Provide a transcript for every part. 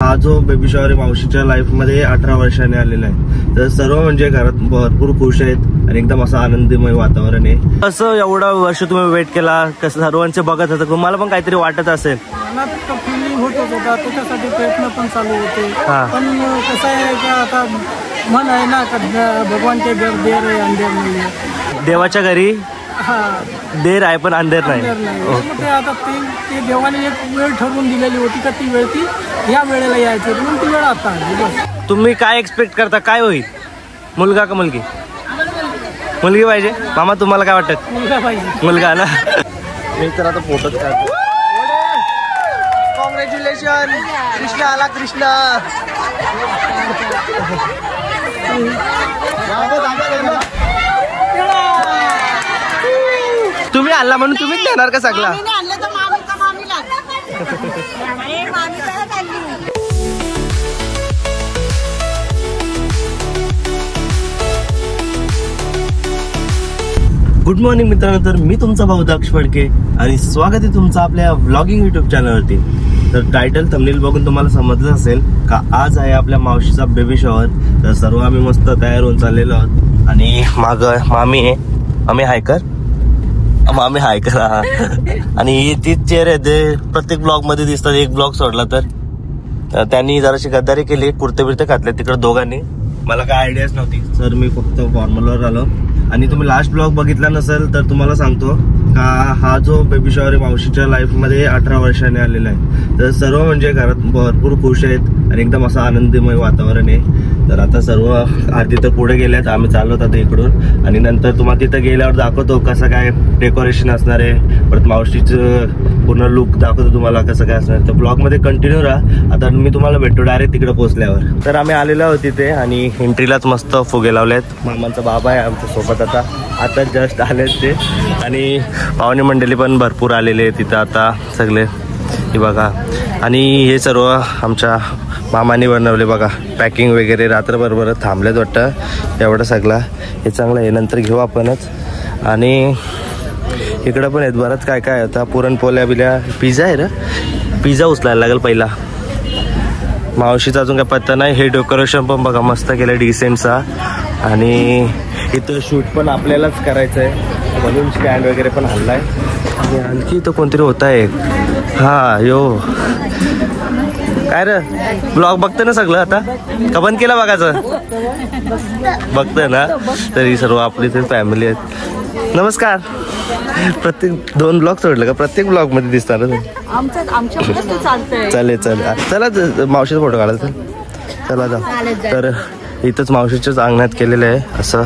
हा जो baby shower मावशीच्या लाईफ मध्ये 18 वर्षांनी आलेला आहे. तर सर्व म्हणजे घरात भरपूर खुश आहेत आणि एकदम असं आनंदमय वातावरण आहे. असं एवढा वर्ष तुम्ही वेट केला, कसं सर्वांचे बघत होतं, तुम्हाला पण काहीतरी वाटत असेल? होतच होता, त्याच्यासाठी प्रयत्न पण चालू होते. पण कसं आहे का आता मन आहे ना, भगवानचे घर देर आहे अंधेर नाही. देवाच्या घरी देर आहे पण अंधेर नाही. आता ते देवाने एक वेळ ठरवून दिलेली होती का ती वेळ ती या वेळेला यायची, म्हणून ती वेळ आता आली. तुम्ही काय एक्सपेक्ट करता, काय होईल? मुलगा का मुलगी? मुलगी पाहिजे. मामा तुम्हाला काय वाटत? मुलगा पाहिजे. मुलगा ना. मी तर आता फोटोच काढतो. कॉंग्रॅच्युलेशन, कृष्णा आला. कृष्णा तुम्ही आला म्हणून तुम्हीच देणार का सगळा? गुड मॉर्निंग मित्रांनो. तर मी तुमचा भाऊ दक्ष फडके आणि स्वागत आहे तुमचं आपल्या व्लॉगिंग युट्यूब चॅनलवरती. तर टायटल थंबनेल बघून तुम्हाला समजलं असेल का आज आहे आपल्या मावशीचा बेबी शॉवर. तर सर्व आम्ही मस्त तयार होऊन चाललेलो आहोत आणि माग मामी आहे. मामी हाय कर. मामी हाय करा. आणि तीच चेअर आहे ते प्रत्येक ब्लॉग मध्ये दिसतात. एक ब्लॉग सोडला तर त्यांनी जराशी गद्दारी केली, कुर्ते बिर्ते घातले तिकडे दोघांनी. मला काय आयडियाच नव्हती. सर मी फक्त फॉर्मलवर आलो. आणि तुम्ही लास्ट ब्लॉग बघितला नसेल तर तुम्हाला सांगतो का हा जो बेबी शॉवर मावशीच्या लाईफ मध्ये 18 वर्षांनी आलेला आहे. तर सर्व म्हणजे घरात भरपूर खुश आहेत आणि एकदम असं आनंदमय वातावरण आहे. तर आता सर्व आधी तर पुढे गेल्यात, आम्ही चाललो आता इकडून आणि नंतर तुम्हाला तिथं गेल्यावर दाखवतो कसं काय डेकोरेशन असणार आहे. परत मावशीचं पूर्ण लुक दाखवतो तुम्हाला कसं काय असणार. तर ब्लॉग मध्ये कंटिन्यू राहा. आता मी तुम्हाला भेटतो डायरेक्ट तिकडे पोहोचल्यावर. तर आम्ही आलेलो आहोत तिथे आणि एंट्रीलाच मस्त फुगे लावलेत. मामांचा बाबा आहे आमच्या सोबत. आता जस्ट आलेत ते आणि पाहुणे मंडळी पण भरपूर आलेले आहेत तिथं आता सगळे. हे बघा आणि हे सर्व आमच्या मामाने बनवले बघा. पॅकिंग वगैरे रात्रभर थांबलेत वाटतं. एवढं सगळं हे चांगलं आहे, नंतर घेऊ आपणच. आणि इकडं पण आहेत बरंच काय काय. आता पुरणपोळ्या बिल्या, पिझ्झा आहे ना, पिझ्झा उचलायला लागेल पहिला. मावशीचा अजून काय पत्ता नाही. हे डेकोरेशन पण बघा मस्त केलं डिसेंटचा. आणि इथं शूट पण आपल्यालाच करायचं आहे म्हणून स्टँड वगैरे पण हल्लाय. आणि आणखी इथं कोणतरी होत आहे. हा यो काय रे, ब्लॉग बघतं ना सगळं आता का बंद केला बघायचं? बघतं ना. तर ही सर्व आपली ते फॅमिली आहेत. नमस्कार. प्रत्येक 2 ब्लॉग सोडलं का? प्रत्येक ब्लॉग मध्ये दिसतात चालेल चला मावशीचा फोटो काढायचा. चला जा. तर इथंच मावशीच्याच अंगणात केलेलं आहे असं.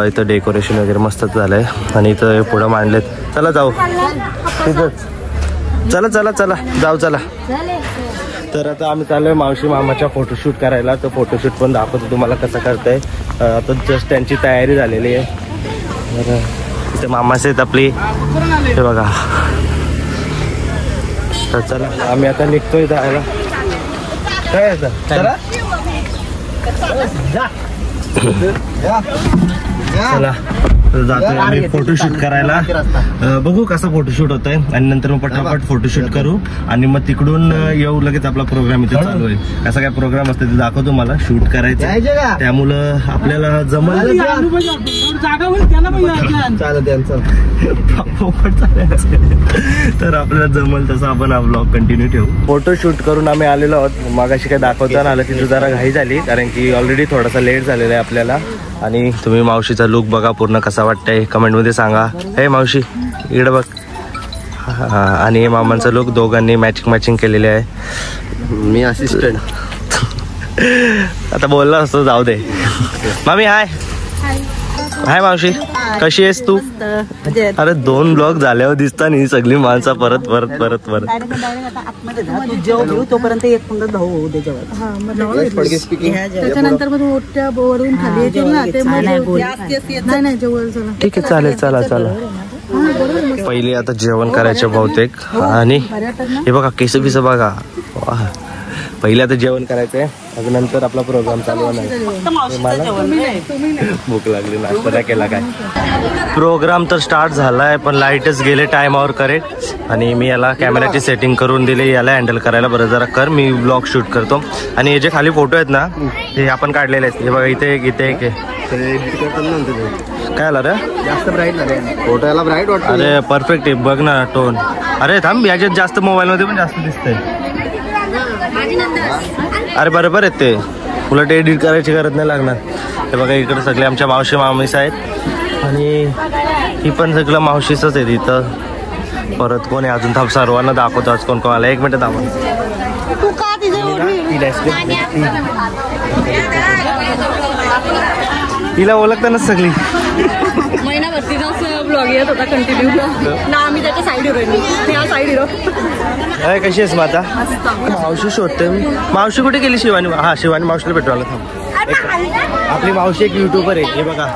इथं डेकोरेशन वगैरे मस्तच झालंय आणि इथं पुढं मांडलेत. चला जाऊ तिथंच. चला चला चला जाऊ चला. तर आता आम्ही चाललोय मावशी मामाच्या फोटोशूट करायला. तर फोटोशूट पण दाखवतो तुम्हाला कसं करताय. आता जस्ट त्यांची तयारी झालेली आहे. तर इथे मामाचे आहेत आपली, हे बघा. तर चला आम्ही आता निघतोय जायला. काय आता चला चला जातोय आम्ही फोटोशूट करायला. बघू कसं फोटोशूट होत आहे आणि नंतर मग पटापट फोटोशूट करू आणि मग तिकडून येऊ. लगेच आपला प्रोग्राम इथे चालू आहे. कसा काय प्रोग्राम असतो ते दाखवतो मला. शूट करायचं त्यामुळं आपल्याला जमल. तर आपल्याला जमल तसं आपण हा ब्लॉग कंटिन्यू ठेवू. फोटोशूट करून आम्ही आलेलो आहोत. मागाशी काय दाखवता आलं तिथं जरा घाई झाली कारण की ऑलरेडी थोडासा लेट झालेला आहे आपल्याला. आणि तुम्ही मावशीचा लुक बघा पूर्ण कसा वाटतंय कमेंटमध्ये सांगा. हे मावशी इकडे बघ. आणि हे मामांचा लुक दोघांनी मॅचिंग केलेले आहे. मी असिस्टंट. आता बोलला असतो जाऊ दे. मामी हाय. हाय मावशी, कशी आहेस तू? अरे 2 ब्लॉग झाल्यावर दिसता नाही सगळी माणसं परत तोपर्यंत एक पंगत भाऊ होऊ दे त्याच्यानंतर मग मोठ्या वरून खाली येते ना ते नाही जवळ. ठीक आहे चालेल. चला चला पहिले आता जेवण करायचं बहुतेक. आणि हे बघा केस बिस बघा. पहिले आता जेवण करायचंय मग नंतर आपला प्रोग्राम चालू होणार. मला भूक लागली, नाश्ता नाही केला काय. प्रोग्राम तर स्टार्ट झालाय पण लाईटच गेले टायमावर करेक्ट. आणि मी याला कॅमेराची सेटिंग करून दिली, याला हँडल करायला बरं जरा कर, मी ब्लॉग शूट करतो. आणि हे जे खाली फोटो आहेत ना हे आपण काढलेले आहेत. हे बघा इथे एक इथे एक काय आलं रे, जास्त ब्राईट झाले फोटो, याला ब्राईट वाटतो. अरे परफेक्ट आहे बघ ना टोन. अरे थांब, याच्यात जास्त मोबाईलमध्ये पण जास्त दिसतंय. अरे बरोबर आहेत ते, उलट एडिट करायची गरज नाही लागणार. हे बघा इकडे सगळे आमच्या मावशी मामीस आहेत आणि ही पण सगळं मावशीचंच आहे तिथं. परत कोण आहे अजून, थांब सर्वांना दाखवतो आज कोण कोण आला. एक मिनिट दाखव. तिला ओळखताना सगळी महिनाभरती ब्लॉग येत होता कंटिन्यू ना, आम्ही त्याच्या साईड हिरो साईड हिरो. अरे कशी आहेस माता? मावशी शोधते मी. मावशी कुठे गेली? शिवानी. हा शिवानी मावशीला भेटवायला थांब. आपली मावशी एक युट्यूबर आहे, हे बघा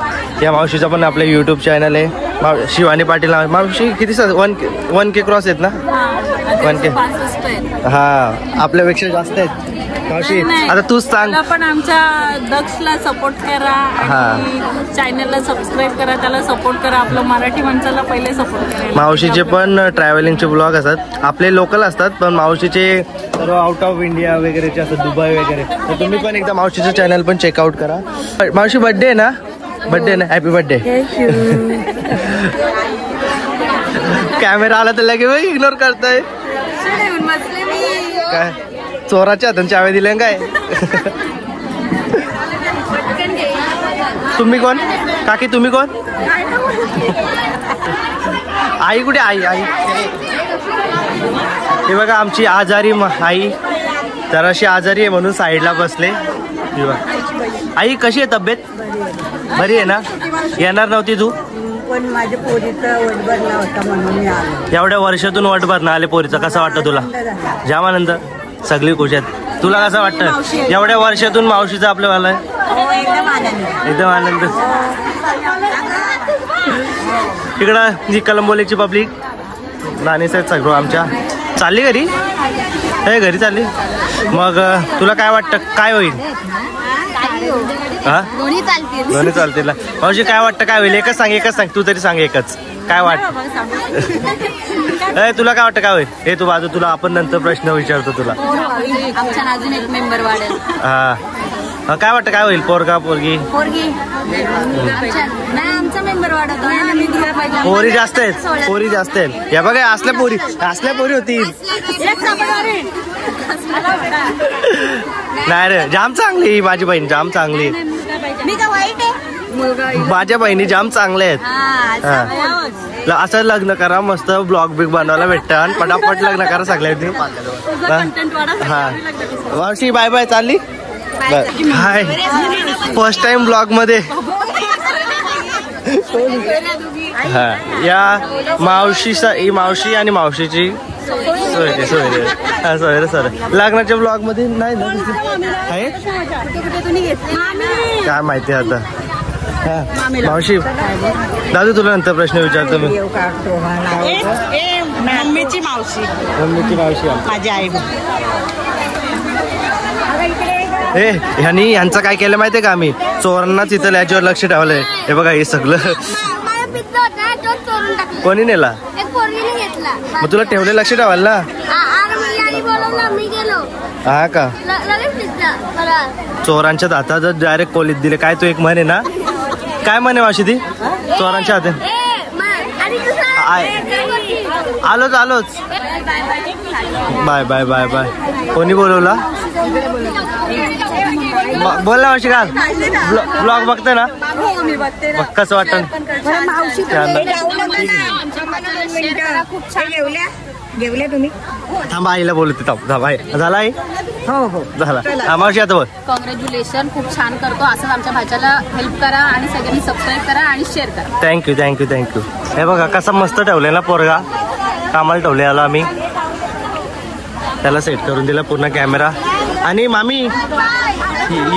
या मावशीचा पण आपलं युट्यूब चॅनल आहे शिवानी पाटील. मावशी किती 1K क्रॉस आहेत ना? 1K. हा आपल्यापेक्षा जास्त आहेत मावशी. आता तूच सांग. पण आमच्या दक्षला सपोर्ट करा आणि चॅनलला सबस्क्राईब करा, त्याला सपोर्ट करा. आपलं मराठी माणसाला पहिले सपोर्ट करा. मावशीचे पण ट्रॅव्हलिंगचे ब्लॉग असतात, आपले लोकल असतात पण मावशीचे सर्व आउट ऑफ इंडिया वगैरेचे असतात, दुबई वगैरे. तर तुम्ही पण एकदा मावशीचं चॅनल पण चेकआउट करा. मावशी बर्थडे आहे ना? बर्थडे ना, हॅपी बर्थडे. कॅमेरा आला तर लगे इग्नोर करताय काय? चोराच्या हाताने चाव्या दिल्या काय? तुम्ही कोण काकी? तुम्ही कोण? आई कुठे? आई आई हे बघा आमची आजारी आई, जराशी आजारी आहे म्हणून साईडला बसले. आई कशी आहे तब्येत? बरी आहे ना? येणार नव्हती तू? पण माझ्या पोरीचा वट भरला होता म्हणून मी आलो. एवढ्या वर्षातून वट भरणं आले पोरीचा, कसं वाटतं तुला? जाम आनंद, सगळी खुश आहेत. तुला कसं वाटतं एवढ्या वर्षातून मावशीचं आपलं वाला आहे? एकदम आनंद. इकडं जी कलंबोलीची पब्लिक नानीस आहेत सगळं आमच्या. चालली घरी? हे घरी चालली. मग तुला काय वाटतं काय होईल? हा दोन्ही चालतील. मावशी काय वाटतं काय होईल? एकच सांग तू तरी सांग एकच. काय वाटतं तुला काय वाटतं काय होईल? हे तू बाजू, तुला आपण नंतर प्रश्न विचारतो तुला. आमच्या अजून एक मेंबर वाढेल. हा काय वाटतं काय होईल? पोरगा पोरगी? आमचा मेंबर वाढत. पोरी जास्त आहेत, पोरी जास्त आहेत. या बघा असल्या पोरी होतील. नाही रे, जाम चांगली माझी बहीण, जाम चांगली. मी का वाईट आहे? माझ्या बहिणी जाम चांगल्या आहेत. असं लग्न करा, मस्त ब्लॉग बिग बनवायला भेटतं आणि पटापट लग्न करा सगळ्यांनी. हा मावशी बाय बाय, चालली. हाय, फर्स्ट टाइम ब्लॉग मध्ये. हा या मावशी आणि मावशीची सोयरे सर लग्नाच्या ब्लॉग मध्ये नाही ना काय माहिती आता. मावशी दादू तुला नंतर प्रश्न विचारतो मी. मम्मीची मावशी माझी आई. ह्यांनी यांचं काय केलं माहितीये का? आम्ही चोरांनाच इथं याच्यावर लक्ष ठेवलंय. हे बघा हे सगळं कोणी नेला? मग तुला ठेवले लक्ष ठेवायला ना. हा का? चोरांच्या हातात जर डायरेक्ट कोलीत दिले काय? तो एक म्हणे ना, काय म्हणे मावशी ती? चोरांच्या हातात आलोच. Bye bye bye bye. कोणी बोलवला? बोल ना मावशी. का ब्लॉग बघते ना? कसं वाटतं? जेवल्या तुम्ही? थांबा आईला बोलते. थांबा झाला आई? हो झाला. मावशी आता बोल. कॉंग्रॅच्युलेशन, खूप छान करतो. असंच आमच्या भाच्याला हेल्प करा आणि सगळ्यांनी सबस्क्राईब करा आणि शेअर करा. थँक्यू. हे बघा कसा मस्त ठेवले ना पोरगा. कामाला ठेवले याला आम्ही. त्याला सेट करून दिला पूर्ण कॅमेरा. आणि मामी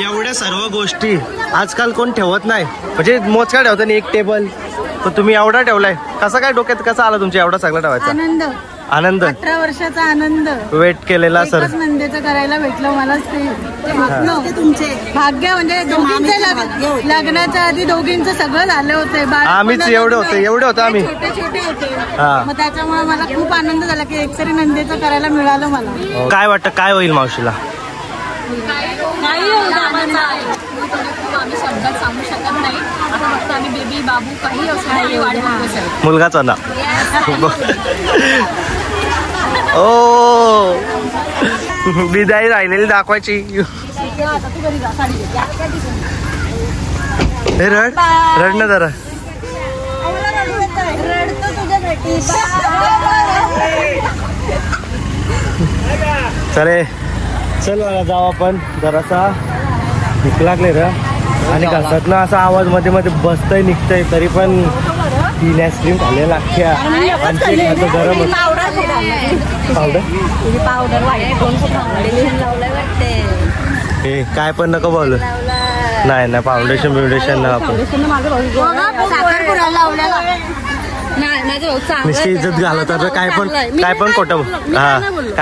एवढ्या सर्व गोष्टी आजकाल कोण ठेवत नाही, म्हणजे मोजका ठेवता नाही. एक टेबल पण तुम्ही एवढा ठेवलाय. कसा काय डोक्यात कसा आला तुमच्या एवढा सगळा ठेवायचा? आनंद 18 वर्षाचा आनंद वेट केलेला सर एकच नंदेचं करायला भेटलं मला तुमचे भाग्य म्हणजे दोघींचे लग्नाच्या आधी दोघींचं सगळं झालं होते आम्हीच एवढे होते आम्ही छोटे छोटे होते हा. मग त्याच्यामुळे मला खूप आनंद झाला की एकतरी नंदेचं करायला मिळालं मला. काय वाटतं काय होईल मावशीला? नाही आम्ही शब्दात सांगू शकत नाही. आता फक्त आम्ही बेबी बाबू काही असं वाढ बघतो. मुलगाचा ना ओ विदाई राहिलेली दाखवायची. हे रड ना जरा. चले चल मला जाऊ आपण जरासा भूक लागले र आणि घसात ना असा आवाज मध्ये मध्ये बसतय निघतय तरी पण तीन आईस्क्रीम खाल्लेला अख्ख्या आणखी गरम पावडर हे काय पण नको बोलू. नाही फाउंडेशन ना आपण नुसती इज्जत घालवतात काय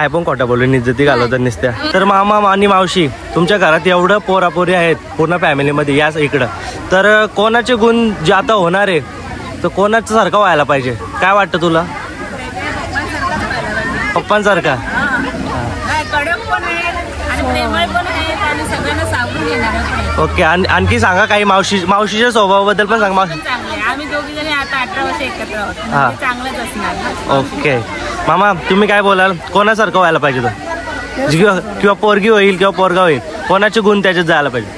पण खोटं बोलून इज्जती घालवतात नुसत्या. तर मामा आणि मावशी तुमच्या घरात एवढं पोरापोरी आहेत पूर्ण फॅमिलीमध्ये या इकडं तर कोणाचे गुण जे आता होणार आहे तर कोणाचं सारखं व्हायला पाहिजे काय वाटतं तुला? पप्पांसारखा ओके. आणखी सांगा काही मावशीच्या स्वभावाबद्दल पण सांगा. आम्ही दोघी जणी आता 18 वर्ष एकत्र आहोत चांगलंच असणार. ओके मामा तुम्ही काय बोलाल कोणासारखं व्हायला पाहिजे तर किंवा पोरगी होईल किंवा पोरगा होईल कोणाचे गुण त्याच्यात जायला पाहिजे?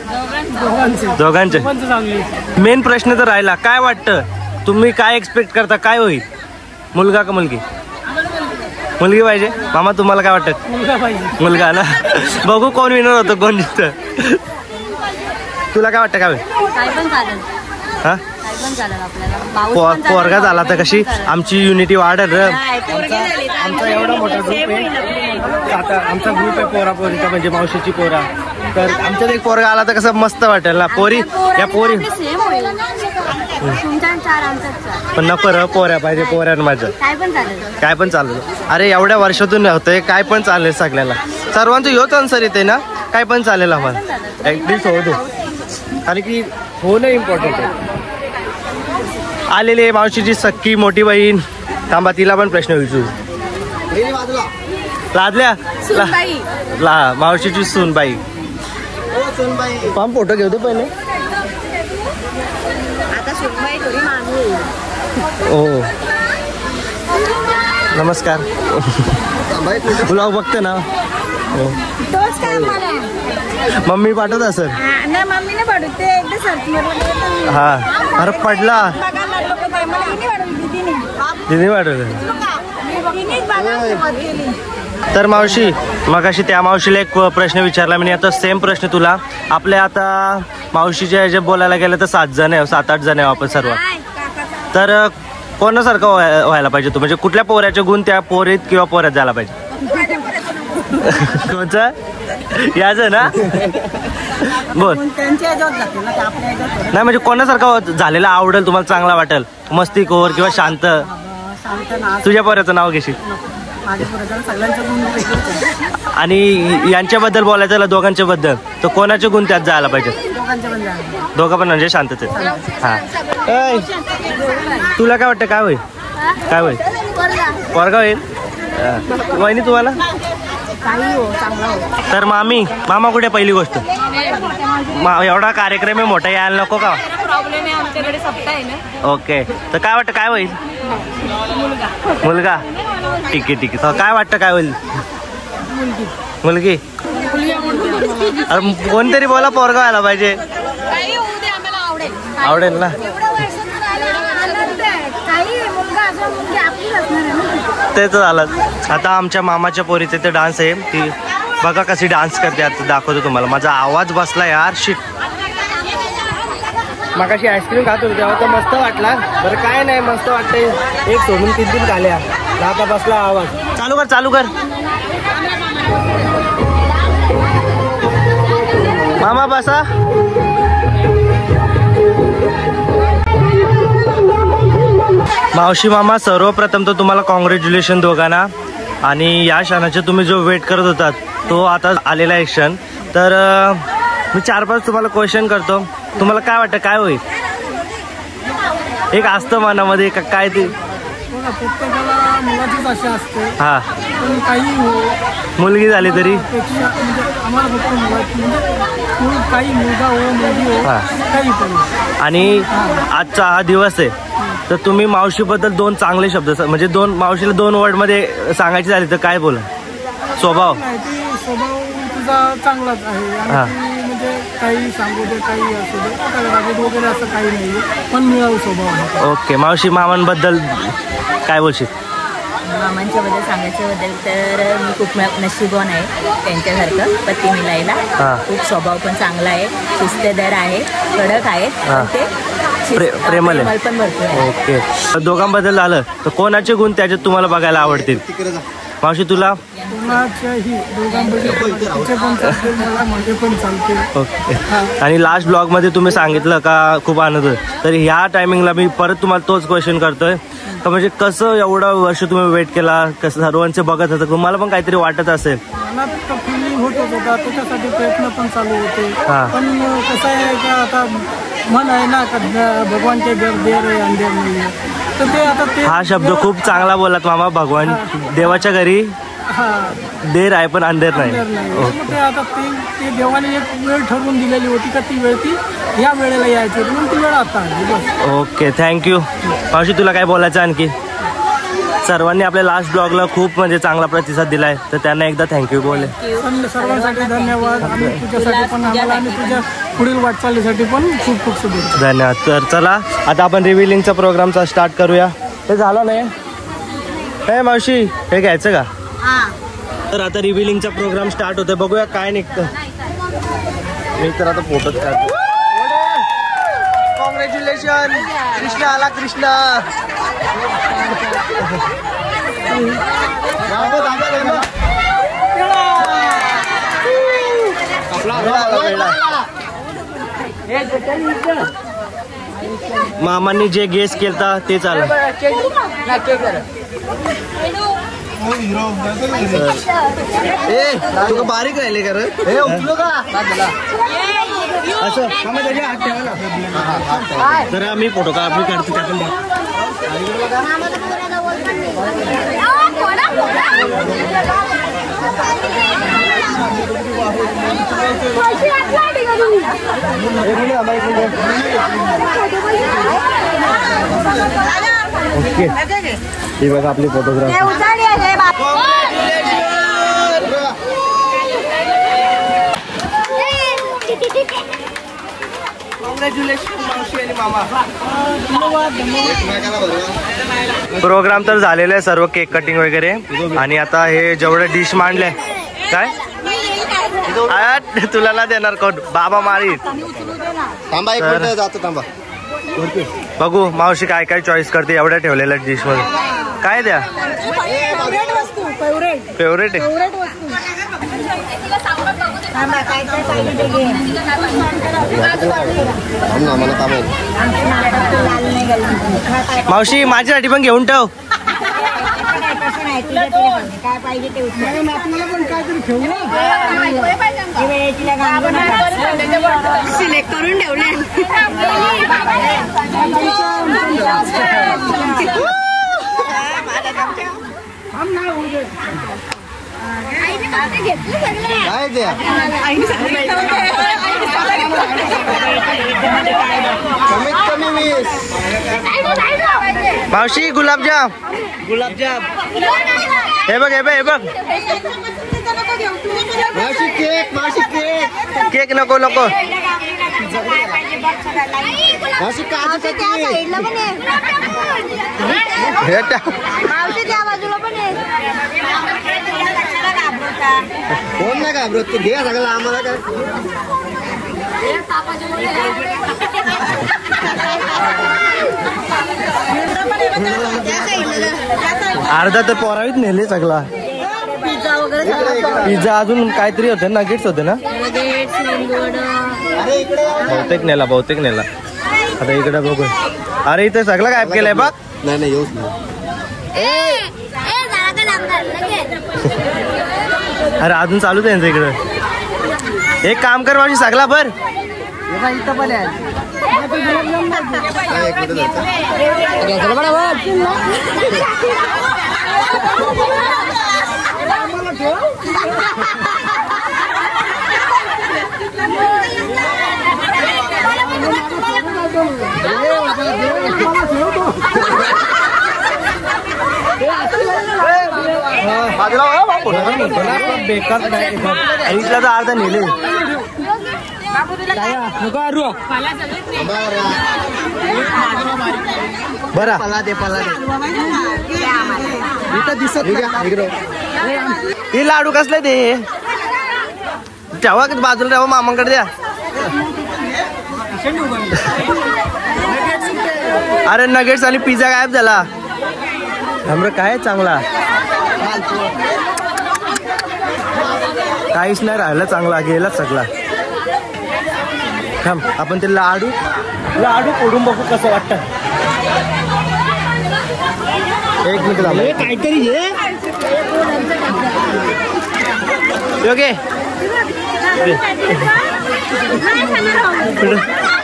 दोघांचे. मेन प्रश्न तर राहिला काय वाटतं तुम्ही काय एक्सपेक्ट करता काय होईल मुलगा का मुलगी? मुलगी पाहिजे. मामा तुम्हाला काय वाटतं? मुलगा ना बघू कोण विनर होतं कोण जिंकतं. तुला काय वाटतं काय होईल? हा पोरगा झाला तर कशी आमची युनिटी वाढेल. आमचा एवढा मोठा ग्रुप आहे आता आमचा ग्रुप आहे पोरापोरीचा म्हणजे मावशीची पोरा तर आमच्यात एक पोरगा आला तर कसं मस्त वाटेल ना. पोरी या पोरी पण नको र पोऱ्या पाहिजे पोऱ्यान माझं काय पण चालेल. अरे एवढ्या वर्षातून होतंय काय पण चालेल सगळ्याला सर्वांचं ह्योच आन्सर येते ना काय पण चालेल आम्हाला ऍटलीस्ट होऊ दे कारण की होणं इम्पॉर्टंट आहे. आलेली मावशीची सख्खी मोठी बहीण थांबा तिला पण प्रश्न विचारू. लादल्या मावशीची सूनबाई फोटो घेऊ दे पहिले. हो नमस्कार ब्लॉग बघते ना. हो मम्मी पाठवत असेल. हा अरे पडला तिने पाठवलं. तर मावशी मग अशी त्या मावशीला एक प्रश्न विचारला मी आता सेम प्रश्न तुला. आपल्या आता मावशीच्या ह्याच्या बोलायला गेलं तर 7 जण आहे 7-8 जण आहे आपण सर्व तर कोणासारखं व्हायला पाहिजे तू म्हणजे कुठल्या पोऱ्याचे गुण त्या पोरीत किंवा पोऱ्यात जायला पाहिजे? कोणचं याचं ना बोल. नाही म्हणजे कोणासारखं झालेला आवडेल तुम्हाला चांगला वाटेल मस्तीखोर किंवा शांत? तुझ्या पोऱ्याचं नाव घेशील आणि यांच्याबद्दल बोलायचं झालं दोघांच्या बद्दल तर कोणाचे गुण त्यात जायला पाहिजे? दोघं पण म्हणजे शांततेत. हा तुला काय वाटतं काय होईल काय होईल? पोरगा होईल. वहिनी तुम्हाला? तर मामा कुठे पहिली गोष्ट एवढा कार्यक्रम आहे मोठा यायला नको का? प्रॉब्लेम आहे आमच्याकडे सप्ताह आहे ना. ओके तर काय वाटतं काय होईल? मुलगा. ठीक आहे काय वाटतं काय होईल? मुलगी. अरे कोणतरी बोला पोरगा व्हायला पाहिजे. आवडेल ना तेच झालं. आता आमच्या मामाच्या पोरीचे ते डान्स आहे ती बघा कशी डान्स करते आता दाखवतो तुम्हाला. माझा आवाज बसला यार शिट. मगाशी आईस्क्रीम खात होतो तेव्हा तर मस्त वाटला. बरं काय नाही मस्त वाटतंय एक सोडून 3 खाल्या आता बसला आवाज. चालू कर मामा बसा. मावशी मामा, सर्वप्रथम तर तुम्हाला कॉंग्रॅच्युलेशन दोघांना. आणि या क्षणाचे तुम्ही जो वेट करत होतात तो आता आलेला आहे क्षण. तर मी 4-5 तुम्हाला क्वेश्चन करतो. तुम्हाला काय वाटतं काय होईल? एक असतं मनामध्ये काय ते बघा, प्रत्येकाला मुलाचीच आशा असते. हा, पण काही हो, मुलगी झाली तरी पेक्षा म्हणजे आम्हाला फक्त मुलाची म्हणजे काही मुलगा हो मुलगी हो हा. काही पण. आणि आजचा हा दिवस आहे तर तुम्ही मावशीबद्दल 2 चांगले शब्द म्हणजे मावशीला 2 वर्डमध्ये सांगायची झाली तर काय बोला? स्वभाव. माहिती स्वभाव तुझा चांगलाच आहे हा. आणि ती म्हणजे काही सांगू दे काही असू दे काय रागीट वगैरे असं काही नाही पण मिळावं स्वभाव आहे. ओके. मावशी मामांबद्दल काय बोलशील? मामांच्या बद्दल सांगायच्या बद्दल तर मी खूप नशीबवान आहे त्यांच्यासारखं पती मिळायला. हा. खूप स्वभाव पण चांगला आहे, शिस्तदार आहे, कडक आहे, हा. ते प्रेमल आहे. पण भरपूर आहे. ओके. दोघांबद्दल झालं तर कोणाचे गुण त्याच्यात तुम्हाला बघायला आवडतील? मावशी तुला? कोणाच्याही दोघांपैकी तिचे पण चालते मला माझे पण चालते. ओके. आणि लास्ट ब्लॉग मध्ये तुम्ही सांगितलं का खूप आनंद होतो. तर ह्या टायमिंगला मी परत तुम्हाला तोच क्वेश्चन करतोय का म्हणजे कसं एवढं वर्ष तुम्ही वेट केला, कसं सर्वांचे बघत होतं, तुम्हाला पण काहीतरी वाटत असेल? मनात तर फिलिंग होतच होता त्याच्यासाठी प्रयत्न पण चालू होते. हा. पण कसं आहे का आता मन आहे ना का भगवान के घर देर आहे अंधेर नाही आहे. तर ते आता ते हा शब्द खूप चांगला बोललात मामा. भगवान देवाच्या घरी हा देर आहे पण अंधेर अंधेर नाही. नाही. मग ते आता ते देवाने एक वेळ ठरवून दिलेली होती का ती वेळ ती या वेळेला यायची होती म्हणून ती वेळ आता आली बस. ओके. थँक्यू. मावशी तुला काय बोलायचं आणखी? सर्वांनी आपल्या लास्ट ब्लॉगला खूप म्हणजे चांगला प्रतिसाद दिलाय तर त्यांना एकदा थँक्यू बोले. सर्वांसाठी धन्यवाद आणि तुझ्यासाठी पण आम्हाला आणि तुझ्या पुढील वाटचालीसाठी पण खूप खूप शुभेच्छा. धन्यवाद. तर चला आता आपण रिव्हिलिंगचा प्रोग्रामचा स्टार्ट करूया. हे झालं नाही हे मावशी हे घ्यायचं का? तर आता रिव्हिलिंगचा प्रोग्राम स्टार्ट होतोय. बघूया काय निघतं. मी तर आता फोटोच काढतो. कॉंग्रॅच्युलेशन. कृष्णा आला. कृष्णा मामांनी जे गेस केलता ते चालू. तुला बारीक राहिले का रे? असं तर आम्ही फोटो काढतो त्यातून. ओके. हे बघा आपले फोटोग्राफर. प्रोग्राम तर झालेला आहे सर्व, केक कटिंग वगैरे. आणि आता हे जेवढे डिश मांडले काय तुला ना देणार कोण? बाबा मारी. थांबा एक मिनिट जातो. थांबा. बघू मावशी काय काय चॉईस करते एवढ्या ठेवलेल्या डिश मध्ये. काय द्या फेवरेट आहे? मावशी माझ्यासाठी पण घेऊन ठेव. काय पाहिजे ते सिलेक्ट करून ठेवले. काय द्या कमीत कमी 20. मावशी गुलाबजाम. हे बघ हे बघ हे बघ. मावशी केक. मावशी केक. केक नको नको. मावशी काजू कतली. हे टाक. कोण नाही घाबरत तू घे सगळं आम्हाला काय. अर्धा तर पोरावीत नेले सगळा. पिझ्झा अजून काहीतरी होते नगेट्स होते ना. बहुतेक नेला. आता इकडे बघू. अरे इथे सगळं गायब केलंय बघ. नाही येऊच नाही. अरे अजून चालूच आहे यांचं इकडं. एक काम कर मावशी सगळा भर. काय एक मिनिट बेकार इथला तर अर्धा नेले. बरा दिसत हे लाडू कसले ते ठेवा बाजूला ठेवा मामांकडे द्या. अरे नगेट्स आणि पिझ्झा गायब झाला. आमरं काय चांगला काहीच नाही राहिला चांगला गेला सगळा. थांब आपण ते लाडू फोडून बघू कसं वाटतं. एक मिनिट झालं काहीतरी योगे.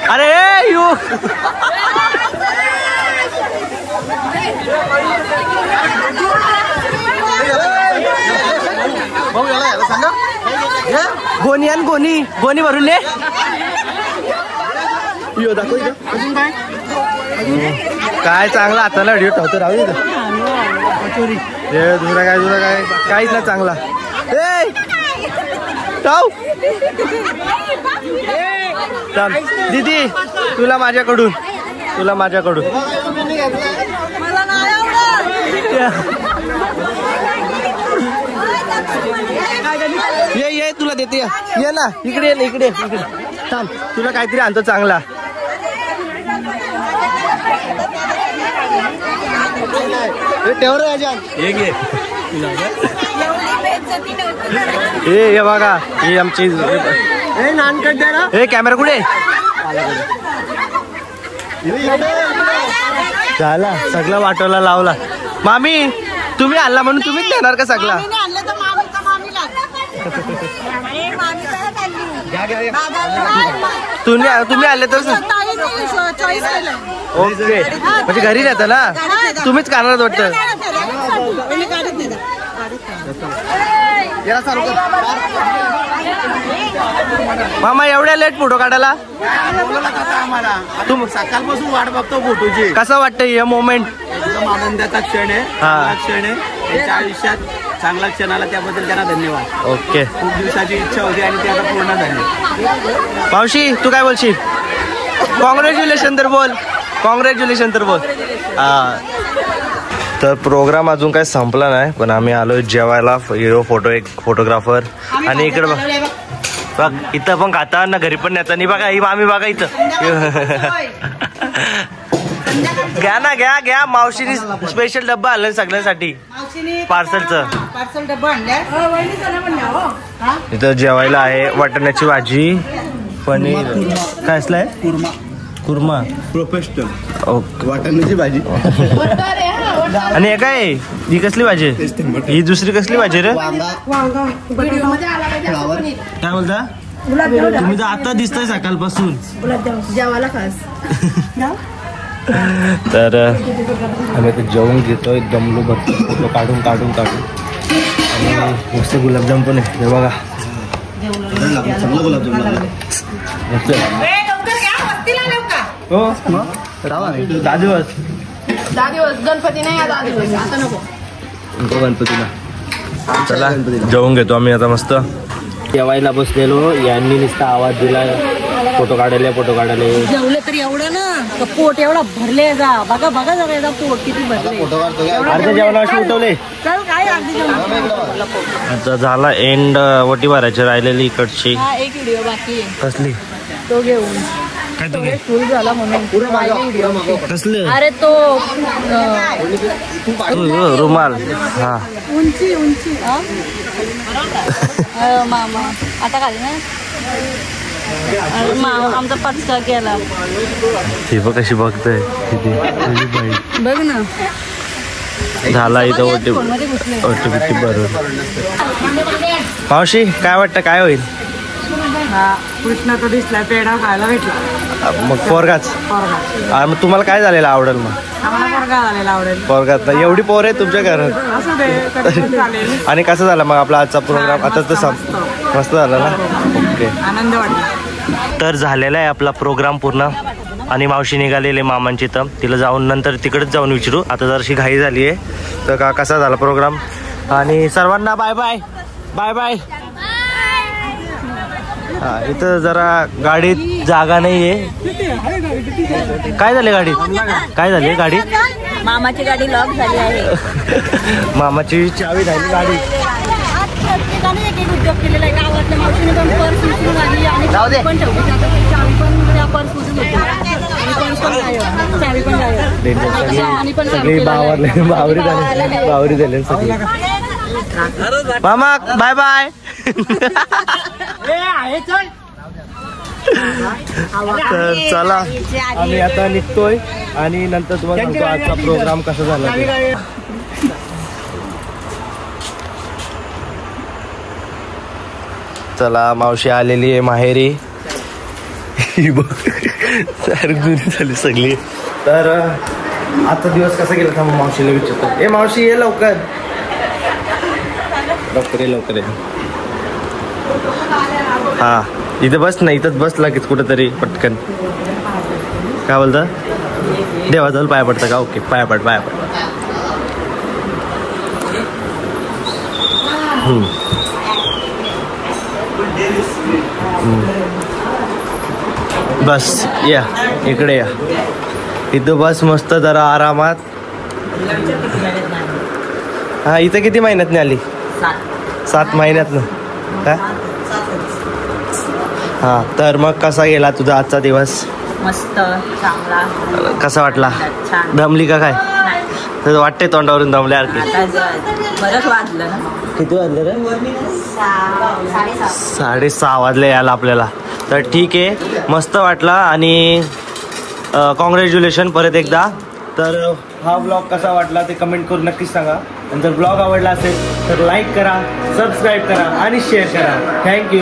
अरे यू गोनी भरून ने दाखव काय चांगला हाताला व्हिडिओ ठेवतो राहू दे. दुसरा काय काहीच ना चांगला. दीदी तुला माझ्याकडून ये तुला देते ये ना इकडे थांब तुला काहीतरी आणतो चांगला. हे बघा हे आमची हे कॅमेरा कुठे झाला सगळं वाटवला लावला. मामी तुम्ही आणला म्हणून तुम्हीच देणार का सगळा. तुम्ही आले तर ओके म्हणजे घरी राहता ना तुम्हीच करणार वाटतं. मामा एवढ्या लेट फोटो काढायला तुम्ही सकाळपासून वाट बघतो फोटोची. कसं वाटतं हे मोमेंट. एकदम आनंदाचा क्षण आहे. क्षण आहे त्याच्या आयुष्यात चांगला क्षण आला त्याबद्दल त्यांना धन्यवाद. ओके खूप दिवसाची इच्छा होती आणि ती आता पूर्ण झाली. मावशी तू काय बोलशील. कॉंग्रॅच्युलेशन तर बोल. तर प्रोग्राम अजून काही संपला नाही पण आम्ही आलो जेवायला. हिरो फोटोग्राफर आणि इकडे बघ इथं पण खाता ना घरी पण नेता नाही. बघा ही आम्ही बघा इथं घ्या मावशीने स्पेशल डब्बा आणला सगळ्यांसाठी पार्सलचं. इथं जेवायला आहे वाटाण्याची भाजी पनीर काय असलंय कुर्मा प्रोफेशनल ओके वाटाण्याची भाजी. आणि हे काय ही कसली भाजी ही दुसरी कसली भाजी रे काय बोलता. तुम्ही तर आता दिसताय सकाळपासून. तर आम्ही आता जेवून घेतोय दमलो बघतो फोटो काढून आणि मस्त गुलाबजाम पण आहे हे बघा. हो 10 दिवस गणपती नाही 10 दिवस आता नको गणपतीला. चला जेवून घेतो आम्ही आता मस्त. जेवायला बसलेलो यांनी नुसता आवाज दिला फोटो काढायला जेवले तर एवढं ना पोट एवढं भरले जा. बघा जरा एकदा पोट किती भरले. अर्ध्या जेवणाशी उठवले. चल काय अर्धी जेवण आता झाला एंड वटी भरायची राहिलेली इकडची. एक व्हिडिओ बाकी आहे कसली तो घेऊन फुल झाला म्हणून कसले अरे तो रुमाल. हा उंची मामा आता खाली ना आमचा पचका केला. ही बघ कशी बघतोय बघ ना झाला इथं ओटीपी बरोबर. मावशी काय वाटतं काय होईल? कृष्णा तर दिसला पेढा खायला भेटला. मग पोरगाच. मग तुम्हाला काय झालेलं आवडेल? मग आम्हाला पोरगा झालेला आवडेल. पोरगात एवढी पोर आहे तुमच्या घरात? असू दे तरी पण चालेल. आणि कसं झालं मग आपला आजचा प्रोग्राम? आता तर मस्त झाला ना. ओके, आनंद वाटला. तर झालेला आहे आपला प्रोग्राम पूर्ण आणि मावशी निघालेले मामांची तर तिला जाऊन नंतर तिकडेच जाऊन विचारू. आता जराशी घाई झाली आहे तर का कसा झाला प्रोग्राम. आणि सर्वांना बाय बाय बाय बाय. हा इथं जरा गाडीत जागा नाही आहे. काय झाले गाडीत? काय झाले गाडीत? मामाची गाडी लॉक झाली आहे. मामाची चावी झाली गाडी. प्रत्येकाने एक एक उद्योग केलेला आहे. गावातल्या मावशीने पण पर्स उचलून आली आणि पण ठेवली. चावी पण त्या पर्स उचलून होती आणि पर्स पण गायब, चावी पण गायब. आणि पण सगळी बावरी झाले सगळी. मामा बाय बाय. तर चला आम्ही आता निघतोय आणि नंतर तुम्हाला सांगतो आजचा प्रोग्राम कसा झाला ते. चला मावशी आलेली आहे माहेरी. जुनी झाली सगळी. तर आजचा दिवस कसा गेला थांबा मावशीला विचारतो. ए मावशी ये लवकर लवकर ये लवकर ये. हा इथे बस ना, इथंच बस लागेच कुठंतरी पटकन. काय बोलतं? देवाजवळ पाया पडतं का? ओके पाया पड पाया पड. बस या इकडे या. इथं बस मस्त जरा आरामात. हा इथं किती महिन्यात आली? 7 महिन्यात ना काय? हा तर मग कसा गेला तुझा आजचा दिवस? मस्त चांगला. कसा वाटला? छान. दमली का काय? तर वाटते तोंडावरून दमल्यासारखी. बरंच वाजलं ना. किती वाजले रे? 6:30 वाजले यायला आपल्याला. तर ठीक आहे मस्त वाटला आणि कॉंग्रॅच्युलेशन परत एकदा. तर हा ब्लॉग कसा वाटला ते कमेंट करून नक्कीच सांगा. आणि जर ब्लॉग आवडला असेल तर लाईक करा, सबस्क्राईब करा आणि शेअर करा. थँक्यू.